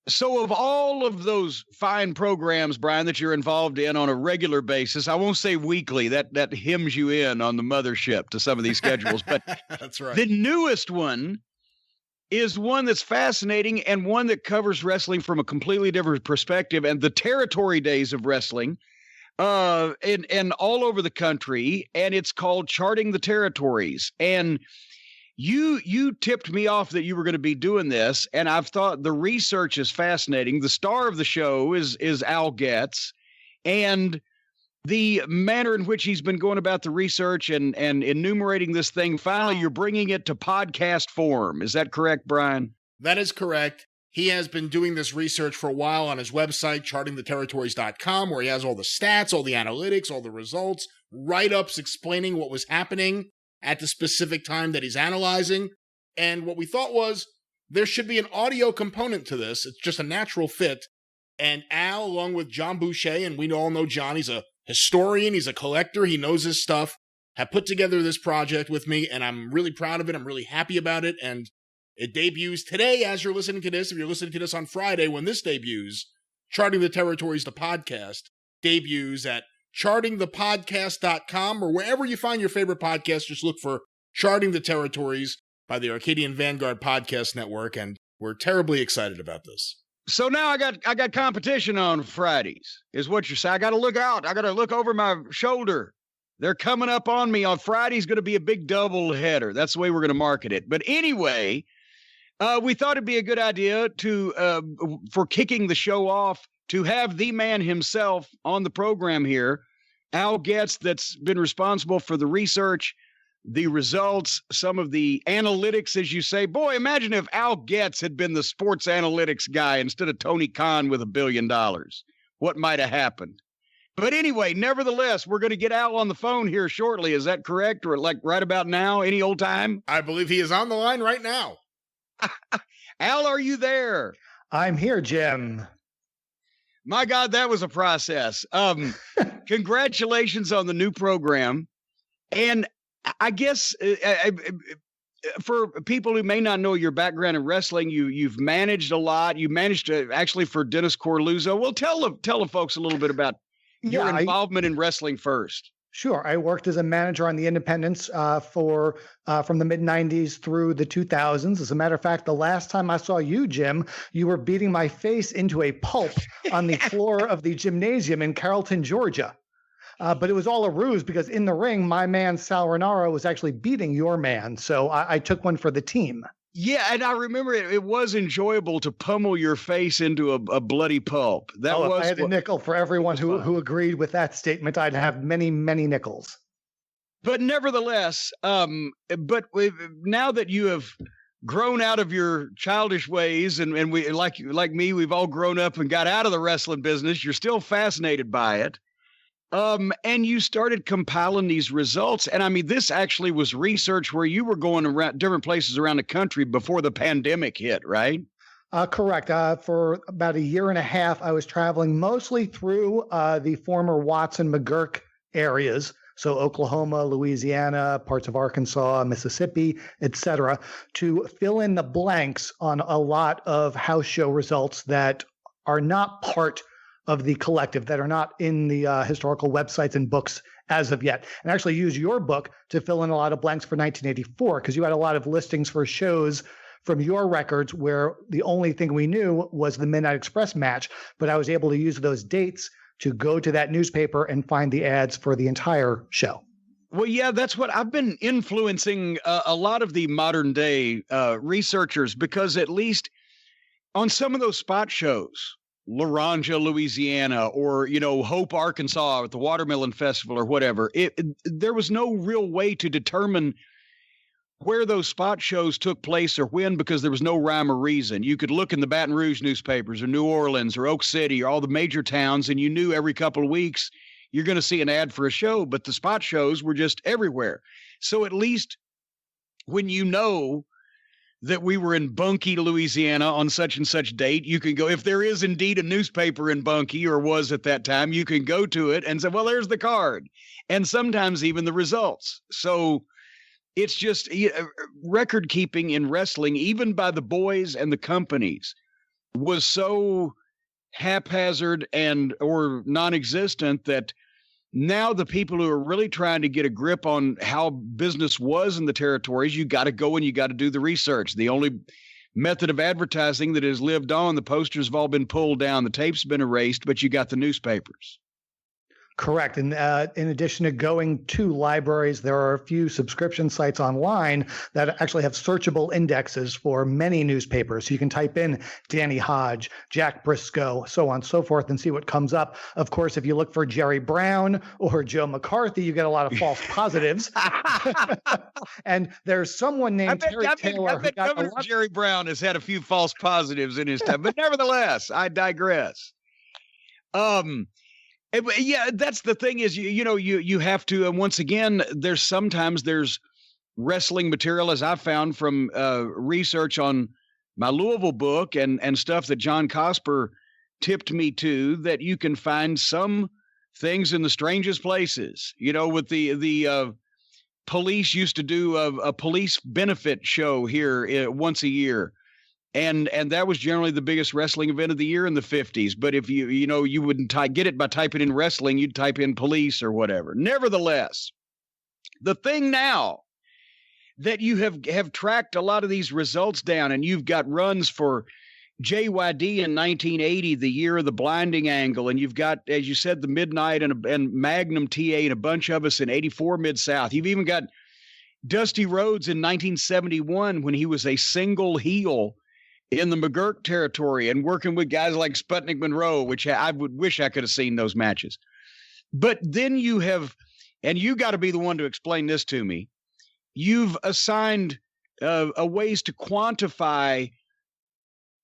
So of all of those fine programs, Brian, that you're involved in on a regular basis, I won't say weekly, that hems you in on the mothership to some of these schedules, but that's right. The newest one is one that's fascinating and one that covers wrestling from a completely different perspective and the territory days of wrestling and all over the country. And it's called Charting the Territories. And you tipped me off that you were going to be doing this, and I've thought the research is fascinating. The star of the show is Al Getz, and the manner in which he's been going about the research and enumerating this thing, finally you're bringing it to podcast form. Is that correct, Brian? That is correct. He has been doing this research for a while on his website, chartingtheterritories.com, where he has all the stats, all the analytics, all the results, write-ups explaining what was happening at the specific time that he's analyzing. And what we thought was there should be an audio component to this. It's just a natural fit. And Al, along with John Boucher, and we all know John, he's a historian, he's a collector, he knows his stuff, have put together this project with me, and I'm really proud of it. I'm really happy about it. And it debuts today as you're listening to this. If you're listening to this on Friday when this debuts, Charting the Territories, the podcast, debuts at chartingthepodcast.com or wherever you find your favorite podcast. Just look for Charting the Territories by the Arcadian Vanguard Podcast Network, and we're terribly excited about this. So now I got competition on Fridays, is what you're saying. I got to look out. I got to look over my shoulder. They're coming up on me on Friday's going to be a big double header. That's the way we're going to market it. But anyway, we thought it'd be a good idea to for kicking the show off to have the man himself on the program here, Al Getz, that's been responsible for the research, the results, some of the analytics, as you say. Boy, imagine if Al Getz had been the sports analytics guy instead of Tony Khan with $1 billion. What might have happened? But anyway, nevertheless, we're going to get Al on the phone here shortly. Is that correct? Or like right about now, any old time? I believe he is on the line right now. Al, are you there? I'm here, Jim. My God, that was a process. Congratulations on the new program. And I guess for people who may not know your background in wrestling, you've managed a lot. You managed to actually for Dennis Corluzzo. Well, tell the folks a little bit about your involvement in wrestling first. Sure. I worked as a manager on the independents from the mid-'90s through the 2000s. As a matter of fact, the last time I saw you, Jim, you were beating my face into a pulp on the floor of the gymnasium in Carrollton, Georgia. But it was all a ruse because in the ring, my man Sal Renaro was actually beating your man. So I took one for the team. Yeah, and I remember it was enjoyable to pummel your face into a bloody pulp. If I had a nickel for everyone who agreed with that statement, I'd have many, many nickels. But nevertheless, but now that you have grown out of your childish ways, and we like me, we've all grown up and got out of the wrestling business, you're still fascinated by it. And you started compiling these results. And I mean, this actually was research where you were going around different places around the country before the pandemic hit, right? Correct. For about a year and a half, I was traveling mostly through the former Watts and McGurk areas. So Oklahoma, Louisiana, parts of Arkansas, Mississippi, etc., to fill in the blanks on a lot of house show results that are not part of the collective, that are not in the historical websites and books as of yet, and actually use your book to fill in a lot of blanks for 1984, because you had a lot of listings for shows from your records where the only thing we knew was the Midnight Express match, but I was able to use those dates to go to that newspaper and find the ads for the entire show. Well, yeah, that's what I've been influencing a lot of the modern day researchers, because at least on some of those spot shows, Laranja, Louisiana, or, Hope, Arkansas at the Watermelon Festival or whatever, there was no real way to determine where those spot shows took place or when, because there was no rhyme or reason. You could look in the Baton Rouge newspapers or New Orleans or Oak City or all the major towns, and you knew every couple of weeks you're going to see an ad for a show, but the spot shows were just everywhere. So at least when you know that we were in Bunkie, Louisiana on such and such date, you can go, if there is indeed a newspaper in Bunkie, or was at that time, you can go to it and say, well, there's the card. And sometimes even the results. So it's just record keeping in wrestling, even by the boys and the companies, was so haphazard and or non-existent that now the people who are really trying to get a grip on how business was in the territories, you got to go and you got to do the research. The only method of advertising that has lived on, the posters have all been pulled down, the tapes have been erased, but you got the newspapers. Correct. And in addition to going to libraries, there are a few subscription sites online that actually have searchable indexes for many newspapers. So you can type in Danny Hodge, Jack Briscoe, so on and so forth, and see what comes up. Of course, if you look for Jerry Brown or Joe McCarthy, you get a lot of false positives. And there's someone named Terry Taylor. I bet Governor Jerry Brown has had a few false positives in his time, but nevertheless, I digress. Yeah, that's the thing is, you have to, and once again, there's wrestling material, as I found from research on my Louisville book and stuff that John Cosper tipped me to, that you can find some things in the strangest places. With the police used to do a police benefit show here once a year. And that was generally the biggest wrestling event of the year in the 50s. But if you wouldn't get it by typing in wrestling, you'd type in police or whatever. Nevertheless, the thing now that you have tracked a lot of these results down, and you've got runs for JYD in 1980, the year of the blinding angle, and you've got, as you said, the Midnight and Magnum TA and a bunch of us in 84 Mid-South. You've even got Dusty Rhodes in 1971 when he was a single heel in the McGurk territory and working with guys like Sputnik Monroe, which I would wish I could have seen those matches. But then you got to be the one to explain this to me. You've assigned a ways to quantify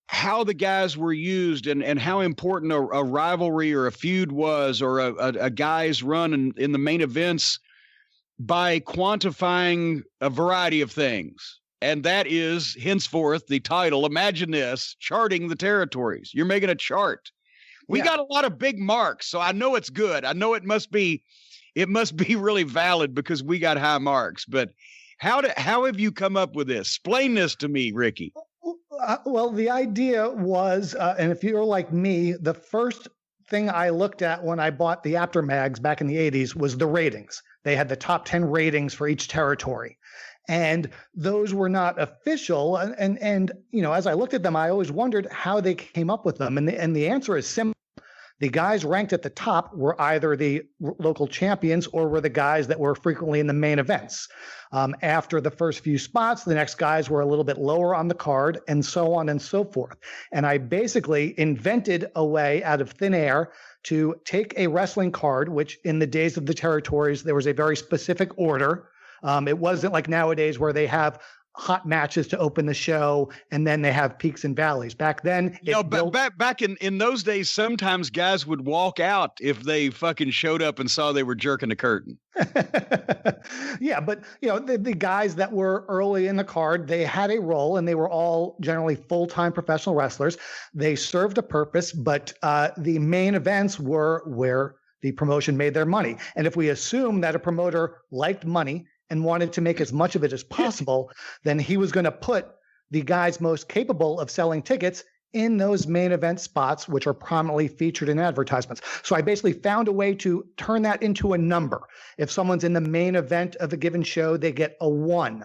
how the guys were used and how important a rivalry or a feud was, or a guy's run in the main events, by quantifying a variety of things. And that is henceforth the title. Imagine this: charting the territories. You're making a chart. We got a lot of big marks, so I know it's good. I know it must be really valid because we got high marks. But how have you come up with this? Explain this to me, Ricky. Well, the idea was, and if you're like me, the first thing I looked at when I bought the Apter mags back in the 80s was the ratings. They had the top 10 ratings for each territory. And those were not official. And as I looked at them, I always wondered how they came up with them. And the answer is simple. The guys ranked at the top were either the local champions or were the guys that were frequently in the main events. After the first few spots, the next guys were a little bit lower on the card, and so on and so forth. And I basically invented a way out of thin air to take a wrestling card, which in the days of the territories, there was a very specific order. It wasn't like nowadays where they have hot matches to open the show and then they have peaks and valleys. Back then, back in those days, sometimes guys would walk out if they fucking showed up and saw they were jerking the curtain. Yeah, but the guys that were early in the card, they had a role, and they were all generally full-time professional wrestlers. They served a purpose, but the main events were where the promotion made their money. And if we assume that a promoter liked money and wanted to make as much of it as possible, then he was going to put the guys most capable of selling tickets in those main event spots, which are prominently featured in advertisements. So I basically found a way to turn that into a number. If someone's in the main event of a given show, they get a 1.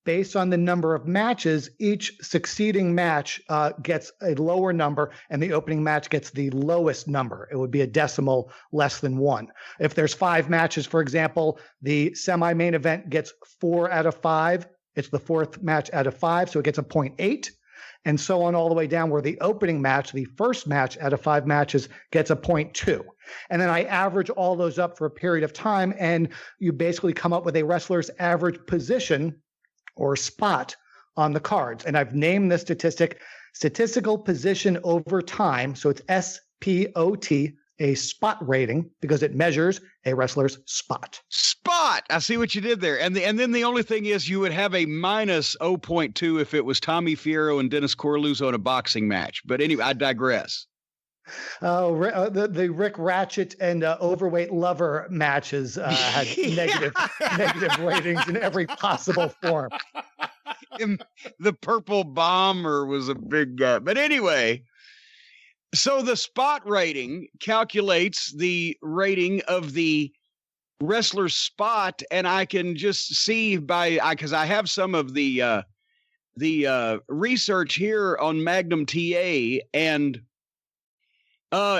Based on the number of matches, each succeeding match gets a lower number, and the opening match gets the lowest number. It would be a decimal less than 1. If there's 5 matches, for example, the semi-main event gets 4 out of 5. It's the 4th match out of 5, so it gets a 0.8, and so on all the way down, where the opening match, the first match out of 5 matches, gets a 0.2. And then I average all those up for a period of time, and you basically come up with a wrestler's average position or spot on the cards. And I've named this statistic statistical position over time. So it's SPOT, a spot rating, because it measures a wrestler's spot. Spot. I see what you did there. And then the only thing is you would have a minus 0.2 if it was Tommy Fierro and Dennis Corlew in a boxing match. But anyway, I digress. The Rick Ratchet and Overweight Lover matches had negative ratings in every possible form. The Purple Bomber was a big guy. But anyway, So the spot rating calculates the rating of the wrestler's spot, and I can just see because I have some of the research here on Magnum TA, and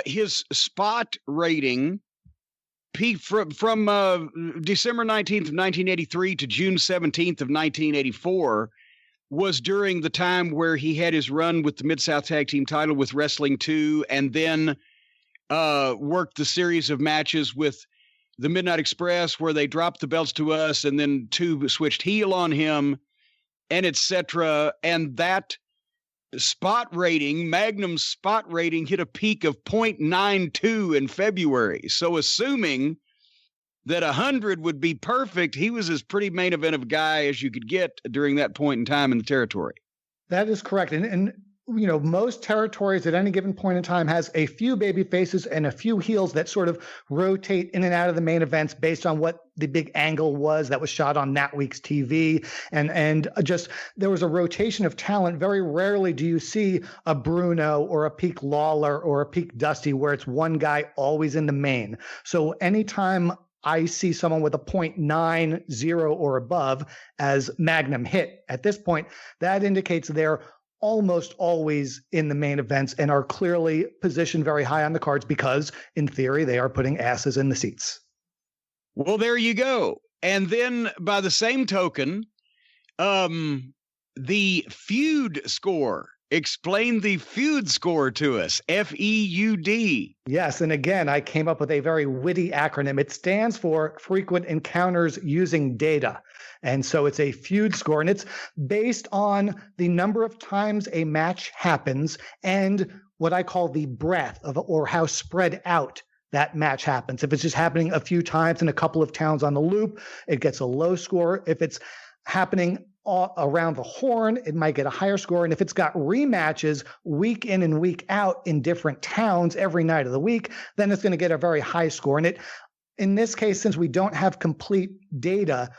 his spot rating peaked from December 19th of 1983 to June 17th of 1984 was during the time where he had his run with the Mid-South Tag Team title with Wrestling 2, and then worked the series of matches with the Midnight Express where they dropped the belts to us, and then 2 switched heel on him, and etc. And that spot rating, Magnum's spot rating, hit a peak of 0.92 in February. So assuming that 100 would be perfect, he was as pretty main event of a guy as you could get during that point in time in the territory. That is correct. And you know, most territories at any given point in time has a few baby faces and a few heels that sort of rotate in and out of the main events based on what the big angle was that was shot on that week's TV. And just there was a rotation of talent. Very rarely do you see a Bruno or a peak Lawler or a peak Dusty where it's one guy always in the main. So anytime I see someone with a 0.90 or above as Magnum hit at this point, that indicates they're almost always in the main events and are clearly positioned very high on the cards because, in theory, they are putting asses in the seats. Well, there you go. And then by the same token, the Feud Score. Explain the Feud Score to us. FEUD. Yes, and again, I came up with a very witty acronym. It stands for Frequent Encounters Using Data. And so it's a feud score, and it's based on the number of times a match happens and what I call the breadth of, or how spread out that match happens. If it's just happening a few times in a couple of towns on the loop, it gets a low score. If it's happening around the horn, it might get a higher score. And if it's got rematches week in and week out in different towns every night of the week, then it's going to get a very high score. And in this case, since we don't have complete data,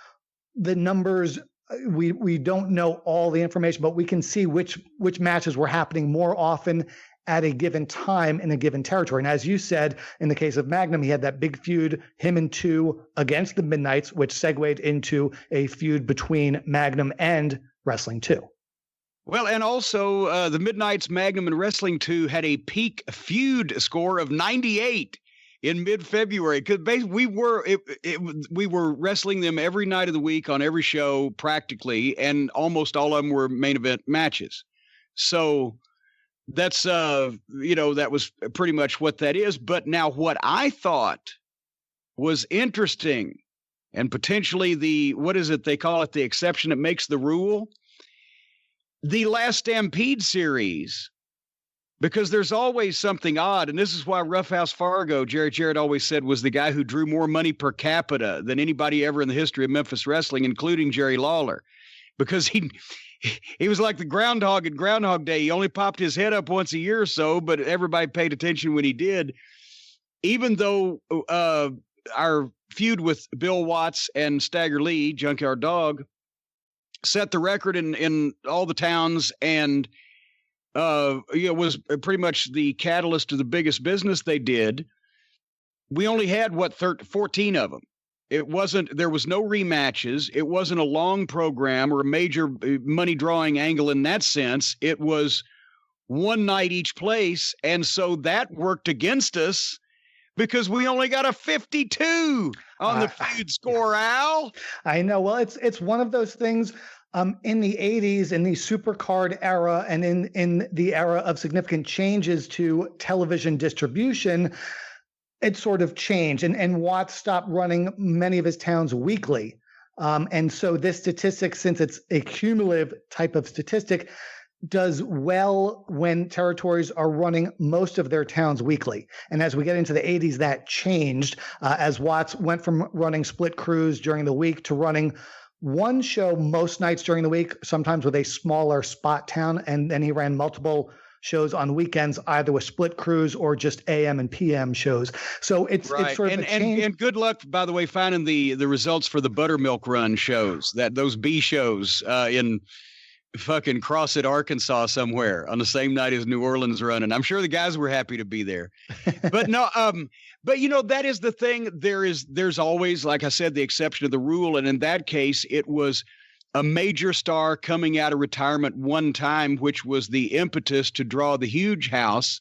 the numbers, we don't know all the information, but we can see which matches were happening more often at a given time in a given territory. And as you said, in the case of Magnum, he had that big feud, him and 2 against the Midnights, which segued into a feud between Magnum and Wrestling 2. Well, and also the Midnights, Magnum, and Wrestling 2 had a peak feud score of 98 in mid-February, because we were wrestling them every night of the week on every show practically, and almost all of them were main event matches. So that's that was pretty much what that is. But now what I thought was interesting, and potentially they call it the exception that makes the rule, the Last Stampede series. Because there's always something odd, and this is why Roughhouse Fargo, Jerry Jarrett always said, was the guy who drew more money per capita than anybody ever in the history of Memphis wrestling, including Jerry Lawler. Because he was like the groundhog at Groundhog Day. He only popped his head up once a year or so, but everybody paid attention when he did. Even though our feud with Bill Watts and Stagger Lee, Junkyard Dog, set the record in all the towns and was pretty much the catalyst to the biggest business they did. We only had 14 of them. There was no rematches. It wasn't a long program or a major money drawing angle in that sense. It was one night each place. And so that worked against us because we only got a 52 on the Feud Score, Al. I know. Well, it's one of those things. In the 80s, in the supercard era, and in the era of significant changes to television distribution, it sort of changed. And Watts stopped running many of his towns weekly. And so this statistic, since it's a cumulative type of statistic, does well when territories are running most of their towns weekly. And as we get into the 80s, that changed as Watts went from running split crews during the week to running one show most nights during the week, sometimes with a smaller spot town. And then he ran multiple shows on weekends, either with split crews or just AM and PM shows. So it's sort of a change. And good luck, by the way, finding the results for the Buttermilk Run shows, those B shows in fucking Crossett, Arkansas somewhere on the same night as New Orleans running. I'm sure the guys were happy to be there. But no, but that is the thing. There's always, like I said, the exception of the rule. And in that case, it was a major star coming out of retirement one time, which was the impetus to draw the huge house.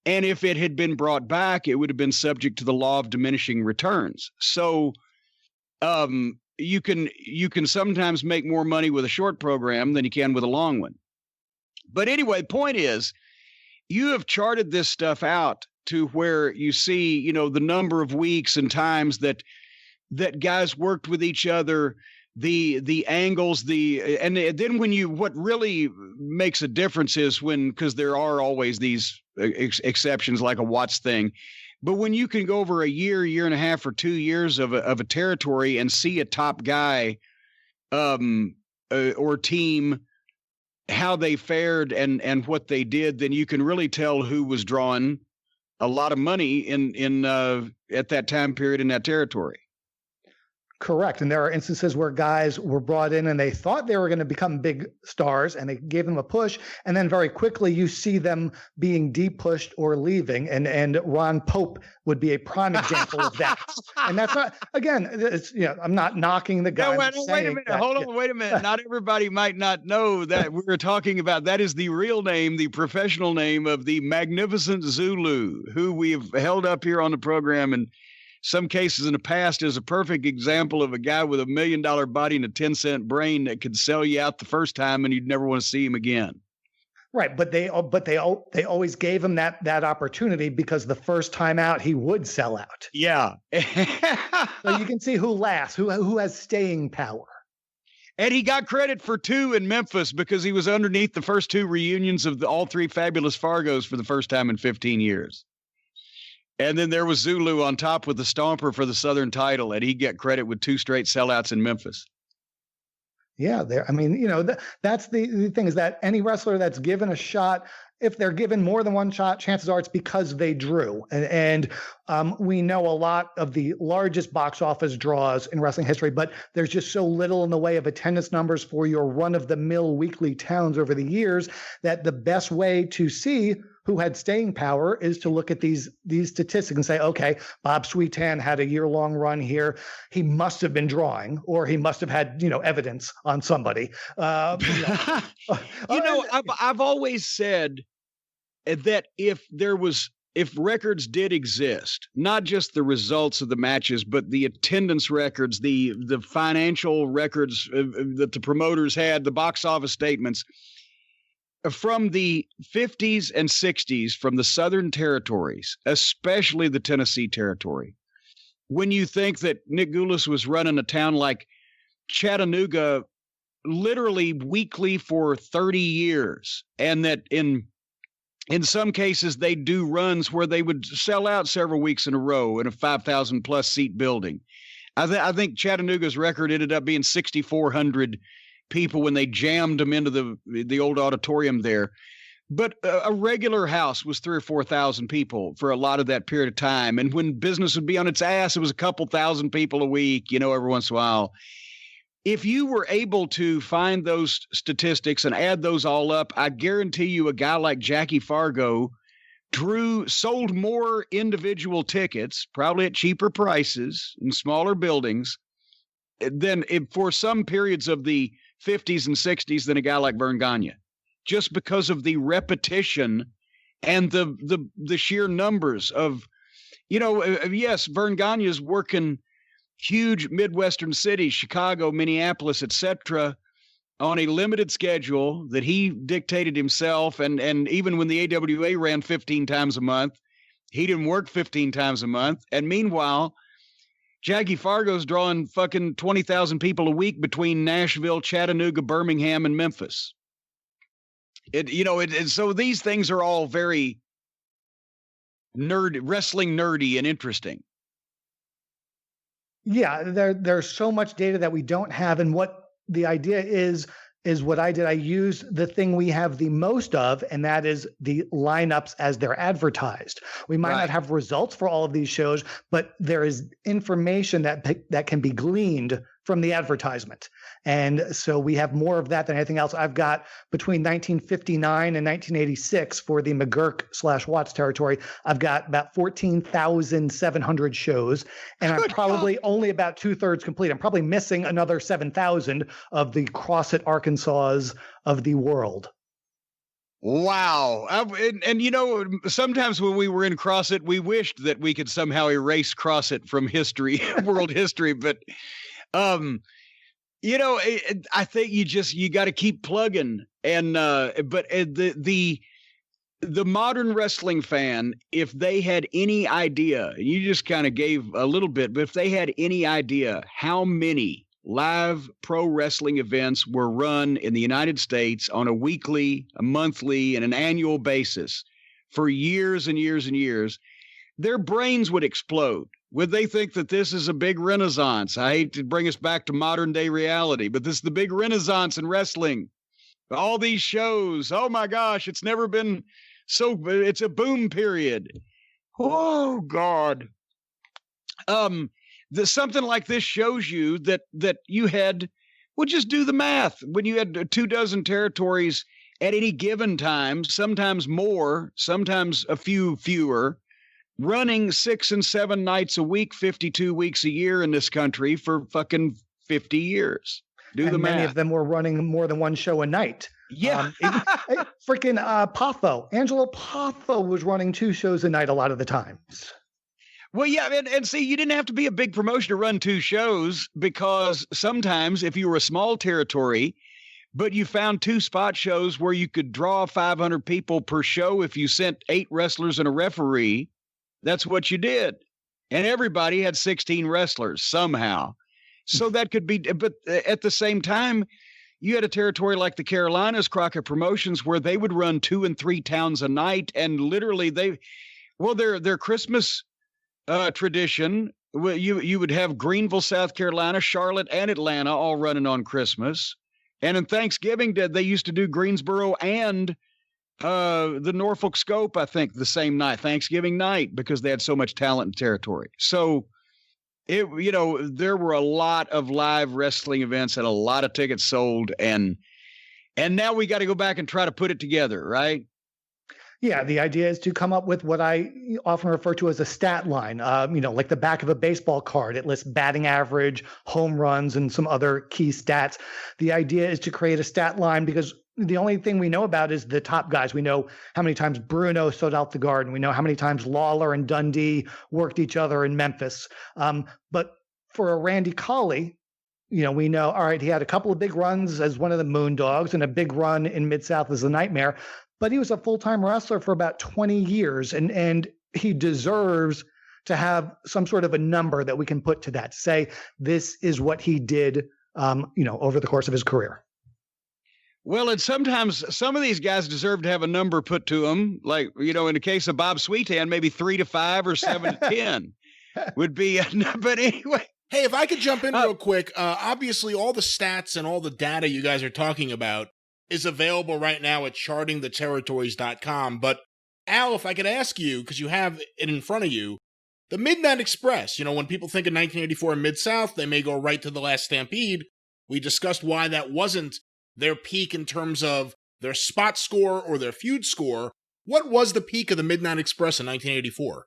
And if it had been brought back, it would have been subject to the law of diminishing returns. So, you can sometimes make more money with a short program than you can with a long one. But anyway, the point is, you have charted this stuff out to where you see, the number of weeks and times that guys worked with each other, the angles, and then what really makes a difference is because there are always these exceptions like a Watts thing. But when you can go over a year and a half, or 2 years of a territory and see a top guy or team, how they fared and what they did, then you can really tell who was drawing a lot of money in at that time period in that territory. Correct. And there are instances where guys were brought in and they thought they were going to become big stars and they gave them a push. And then very quickly you see them being de-pushed or leaving. And Ron Pope would be a prime example of that. And that's not, again, it's, I'm not knocking the guy. No, wait a minute. Hold on. Wait a minute. Not everybody might not know that we're talking about. That is the real name, the professional name of the magnificent Zulu, who we have held up here on the program. And some cases in the past is a perfect example of a guy with $1 million body and a 10-cent brain that could sell you out the first time and you'd never want to see him again. Right. But they always gave him that opportunity because the first time out he would sell out. Yeah. So you can see who lasts, who has staying power. And he got credit for 2 in Memphis because he was underneath the first 2 reunions of all 3 Fabulous Fargos for the first time in 15 years. And then there was Zulu on top with the Stomper for the Southern title, and he'd get credit with 2 straight sellouts in Memphis. Yeah, that's the thing, is that any wrestler that's given a shot, if they're given more than one shot, chances are it's because they drew. And we know a lot of the largest box office draws in wrestling history, but there's just so little in the way of attendance numbers for your run-of-the-mill weekly towns over the years that the best way to see who had staying power is to look at these statistics and say, okay, Bob Sweetan had a year-long run here. He must have been drawing, or he must have had, evidence on somebody. I've always said that if records did exist, not just the results of the matches, but the attendance records, the financial records that the promoters had, the box office statements, from the 50s and 60s, from the Southern territories, especially the Tennessee territory, when you think that Nick Goulas was running a town like Chattanooga literally weekly for 30 years, and that in some cases they do runs where they would sell out several weeks in a row in a 5,000 plus seat building. I think Chattanooga's record ended up being 6,400 people when they jammed them into the old auditorium there. But a regular house was 3,000 or 4,000 people for a lot of that period of time. And when business would be on its ass, it was a couple thousand people a week, every once in a while. If you were able to find those statistics and add those all up, I guarantee you a guy like Jackie Fargo sold more individual tickets, probably at cheaper prices in smaller buildings, than for some periods of the 50s and 60s than a guy like Vern Gagne, just because of the repetition and the sheer numbers of, yes, Vern Gagne is working huge Midwestern cities, Chicago, Minneapolis, etc., on a limited schedule that he dictated himself. And even when the AWA ran 15 times a month, he didn't work 15 times a month. And meanwhile, Jackie Fargo's drawing fucking 20,000 people a week between Nashville, Chattanooga, Birmingham, and Memphis. So these things are all very wrestling nerdy and interesting. Yeah, there's so much data that we don't have. And what the idea is what I did. I used the thing we have the most of, and that is the lineups as they're advertised. We might not have results for all of these shows, but there is information that can be gleaned from the advertisement. And so we have more of that than anything else. I've got between 1959 and 1986 for the McGurk/Watts territory, I've got about 14,700 shows, and I'm probably only about 2/3 complete. I'm probably missing another 7,000 of the Crossit Arkansas of the world. Wow. And you know, sometimes when we were in Crossit, we wished that we could somehow erase Crossit from history, world history. But, you know, I think you got to keep plugging. And, but the modern wrestling fan, if they had any idea, you just kind of gave a little bit, but if they had any idea how many live pro wrestling events were run in the United States on a weekly, a monthly, and an annual basis for years and years and years, their brains would explode. Would they think that this is a big renaissance? I hate to bring us back to modern day reality, but this is the big renaissance in wrestling. All these shows, oh my gosh, it's never been so, it's a boom period. Oh God. Something like this shows you that you had, well, just do the math. When you had 24 territories at any given time, sometimes more, sometimes a few fewer, running 6 and 7 nights a week, 52 weeks a year in this country for fucking 50 years. Do the math. Many of them were running more than one show a night. Yeah. Freaking Poffo. Angelo Poffo was running 2 shows a night a lot of the times. Well, yeah, and see, you didn't have to be a big promotion to run 2 shows, because sometimes if you were a small territory, but you found 2 spot shows where you could draw 500 people per show if you sent 8 wrestlers and a referee, that's what you did. And everybody had 16 wrestlers somehow. So that could be, but at the same time, you had a territory like the Carolinas, Crockett Promotions, where they would run 2 and 3 towns a night, and literally their Christmas tradition, you would have Greenville, South Carolina, Charlotte, and Atlanta all running on Christmas. And in Thanksgiving, they used to do Greensboro and the Norfolk Scope, I think, the same night, Thanksgiving night, because they had so much talent and territory. So there were a lot of live wrestling events and a lot of tickets sold, and now we got to go back and try to put it together, right? Yeah, the idea is to come up with what I often refer to as a stat line, like the back of a baseball card. It lists batting average, home runs, and some other key stats. The idea is to create a stat line because the only thing we know about is the top guys. We know how many times Bruno sold out the Garden. We know how many times Lawler and Dundee worked each other in Memphis. But for a Randy Colley, we know, all right, he had a couple of big runs as one of the Moondogs and a big run in Mid-South as the Nightmare. But he was a full-time wrestler for about 20 years, and he deserves to have some sort of a number that we can put to that. Say, this is what he did, over the course of his career. Well, and sometimes some of these guys deserve to have a number put to them. Like, in the case of Bob Sweetan, maybe 3 to 5 or 7 to 10 would be. But anyway. Hey, if I could jump in real quick, obviously all the stats and all the data you guys are talking about is available right now at chartingtheterritories.com. But Al, if I could ask you, because you have it in front of you, the Midnight Express, when people think of 1984 in Mid-South, they may go right to the last Stampede. We discussed why that wasn't their peak in terms of their spot score or their feud score. What was the peak of the Midnight Express in 1984?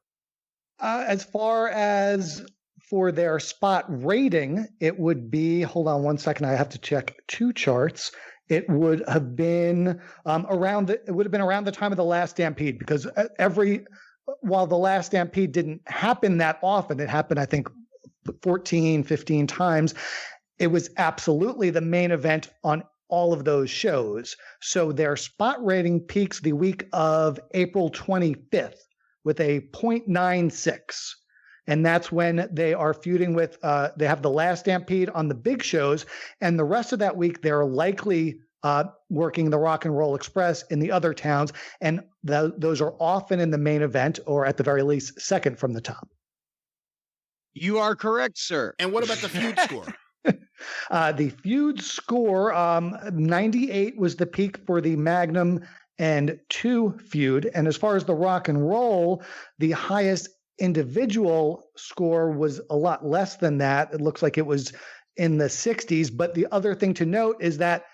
As far as for their spot rating, it would be, hold on one second, I have to check 2 charts. It would have been around the time of the last Stampede, because while the last Stampede didn't happen that often, it happened, I think, 14, 15 times. It was absolutely the main event on all of those shows. So their spot rating peaks the week of April 25th with a 0.96. And that's when they are feuding with, they have the last Stampede on the big shows. And the rest of that week, they're likely working the Rock and Roll Express in the other towns. And those are often in the main event, or at the very least, second from the top. You are correct, sir. And what about the feud score? The feud score, 98 was the peak for the Magnum and 2 feud. And as far as the Rock and Roll, the highest individual score was a lot less than that. It looks like it was in the 60s. But the other thing to note is that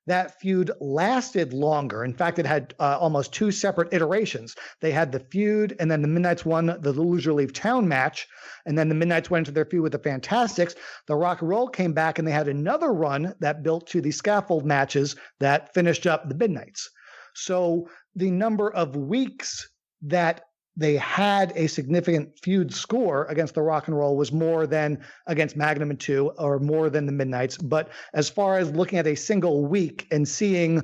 that feud lasted longer. In fact, it had almost two separate iterations. They had the feud, and then the Midnights won the Loser Leave Town match, and then the Midnights went into their feud with the Fantastics. The Rock and Roll came back, and they had another run that built to the scaffold matches that finished up the Midnights. So the number of weeks that they had a significant feud score against the Rock and Roll was more than against Magnum and 2 or more than the Midnights. But as far as looking at a single week and seeing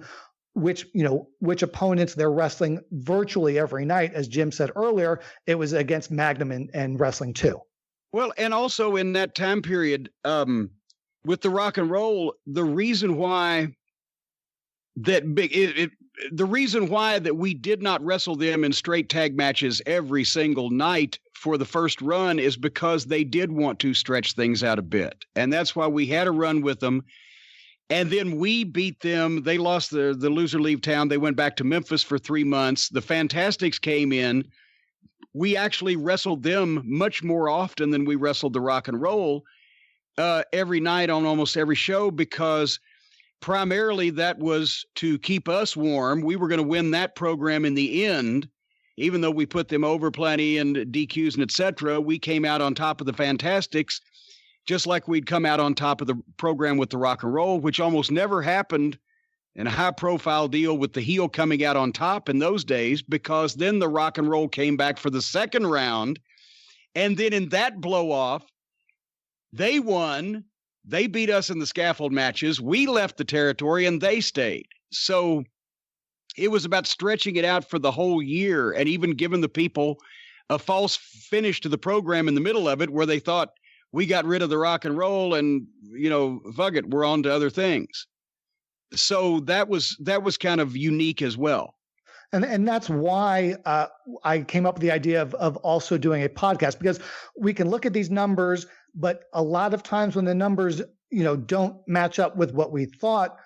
which opponents they're wrestling virtually every night, as Jim said earlier, it was against Magnum and Wrestling 2. Well, and also in that time period, with the Rock and Roll, the reason why that we did not wrestle them in straight tag matches every single night for the first run is because they did want to stretch things out a bit. And that's why we had a run with them. And then we beat them. They lost the Loser Leave Town. They went back to Memphis for 3 months. The Fantastics came in. We actually wrestled them much more often than we wrestled the Rock and Roll every night on almost every show, because primarily that was to keep us warm. We were going to win that program in the end, even though we put them over plenty and DQs and etc. We came out on top of the Fantastics, just like we'd come out on top of the program with the Rock and Roll, which almost never happened in a high-profile deal with the heel coming out on top in those days, because then the Rock and Roll came back for the second round, and then in that blow-off, they won. They beat us in the scaffold matches. We left the territory and they stayed. So it was about stretching it out for the whole year and even giving the people a false finish to the program in the middle of it, where they thought we got rid of the Rock and Roll and, fuck it, we're on to other things. So that was kind of unique as well. And that's why I came up with the idea of also doing a podcast, because we can look at these numbers, but a lot of times when the numbers, don't match up with what we thought,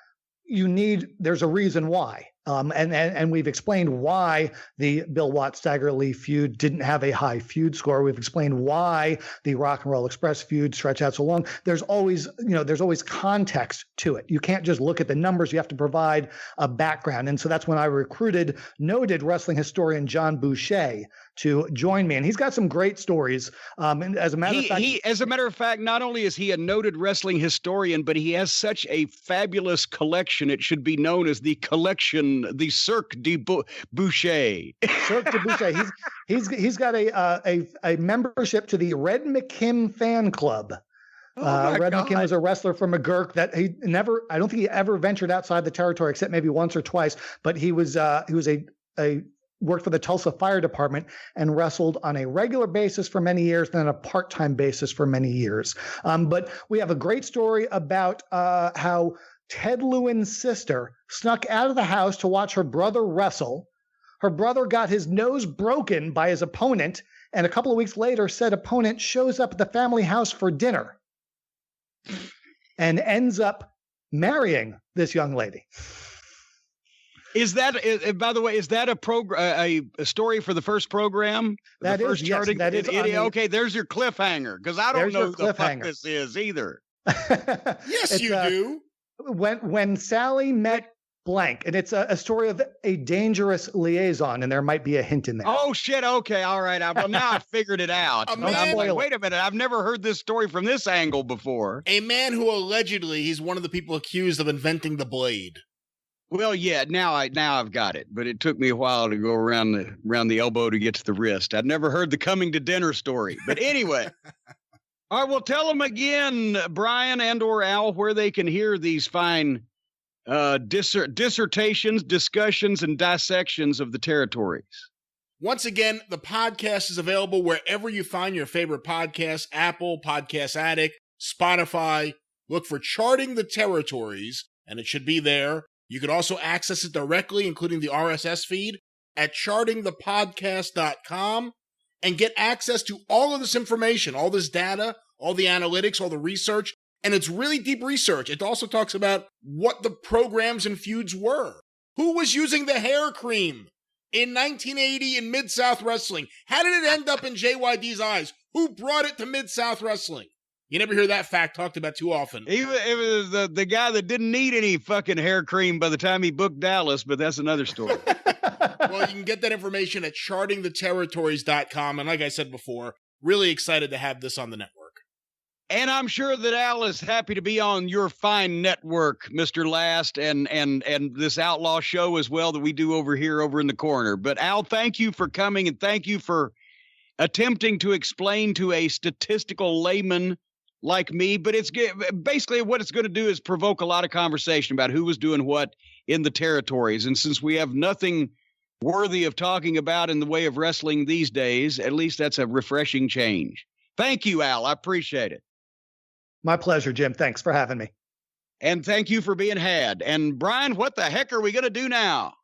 there's a reason why. And we've explained why the Bill Watts Stagger Lee feud didn't have a high feud score. We've explained why the Rock and Roll Express feud stretched out so long. There's always context to it. You can't just look at the numbers. You have to provide a background. And so that's when I recruited noted wrestling historian John Boucher to join me. And he's got some great stories. And as a matter of fact, not only is he a noted wrestling historian, but he has such a fabulous collection. It should be known as the collection, the Cirque de Boucher. Cirque de Boucher. He's got a membership to the Red McKim fan club. Red McKim was a wrestler from McGurk that I don't think he ever ventured outside the territory except maybe once or twice, but he was worked for the Tulsa Fire Department and wrestled on a regular basis for many years, then a part-time basis for many years. But we have a great story about how Ted Lewin's sister snuck out of the house to watch her brother wrestle. Her brother got his nose broken by his opponent, and a couple of weeks later, said opponent shows up at the family house for dinner and ends up marrying this young lady. Is that, by the way, is that a story for the first program? That is, yes, that is. Okay, there's your cliffhanger, because I don't know who the fuck this is either. Yes, you do. When Sally met blank, and it's a story of a dangerous liaison, and there might be a hint in there. Oh shit! Okay, all right. Well, now I figured it out. I'm like, wait a minute, I've never heard this story from this angle before. A man who allegedly he's one of the people accused of inventing the blade. Well, yeah, now I've got it, but it took me a while to go around the elbow to get to the wrist. I'd never heard the coming to dinner story, but anyway. All right, well, tell them again, Brian and/or Al, where they can hear these fine dissertations, discussions, and dissections of the territories. Once again, the podcast is available wherever you find your favorite podcasts: Apple, Podcast Addict, Spotify. Look for Charting the Territories, and it should be there. You can also access it directly, including the RSS feed, at chartingthepodcast.com, and get access to all of this information, all this data, all the analytics, all the research, and it's really deep research. It also talks about what the programs and feuds were. Who was using the hair cream in 1980 in Mid-South Wrestling? How did it end up in JYD's eyes? Who brought it to Mid-South Wrestling? You never hear that fact talked about too often. Even it was the guy that didn't need any fucking hair cream by the time he booked Dallas, but that's another story. Well, you can get that information at chartingtheterritories.com. And like I said before, really excited to have this on the network. And I'm sure that Al is happy to be on your fine network, Mr. Last, and this outlaw show as well that we do over here over in the corner. But Al, thank you for coming, and thank you for attempting to explain to a statistical layman like me. But it's basically what it's going to do is provoke a lot of conversation about who was doing what in the territories. And since we have nothing worthy of talking about in the way of wrestling these days, at least that's a refreshing change. Thank you, Al. I appreciate it. My pleasure, Jim. Thanks for having me. And thank you for being had. And Brian, what the heck are we going to do now?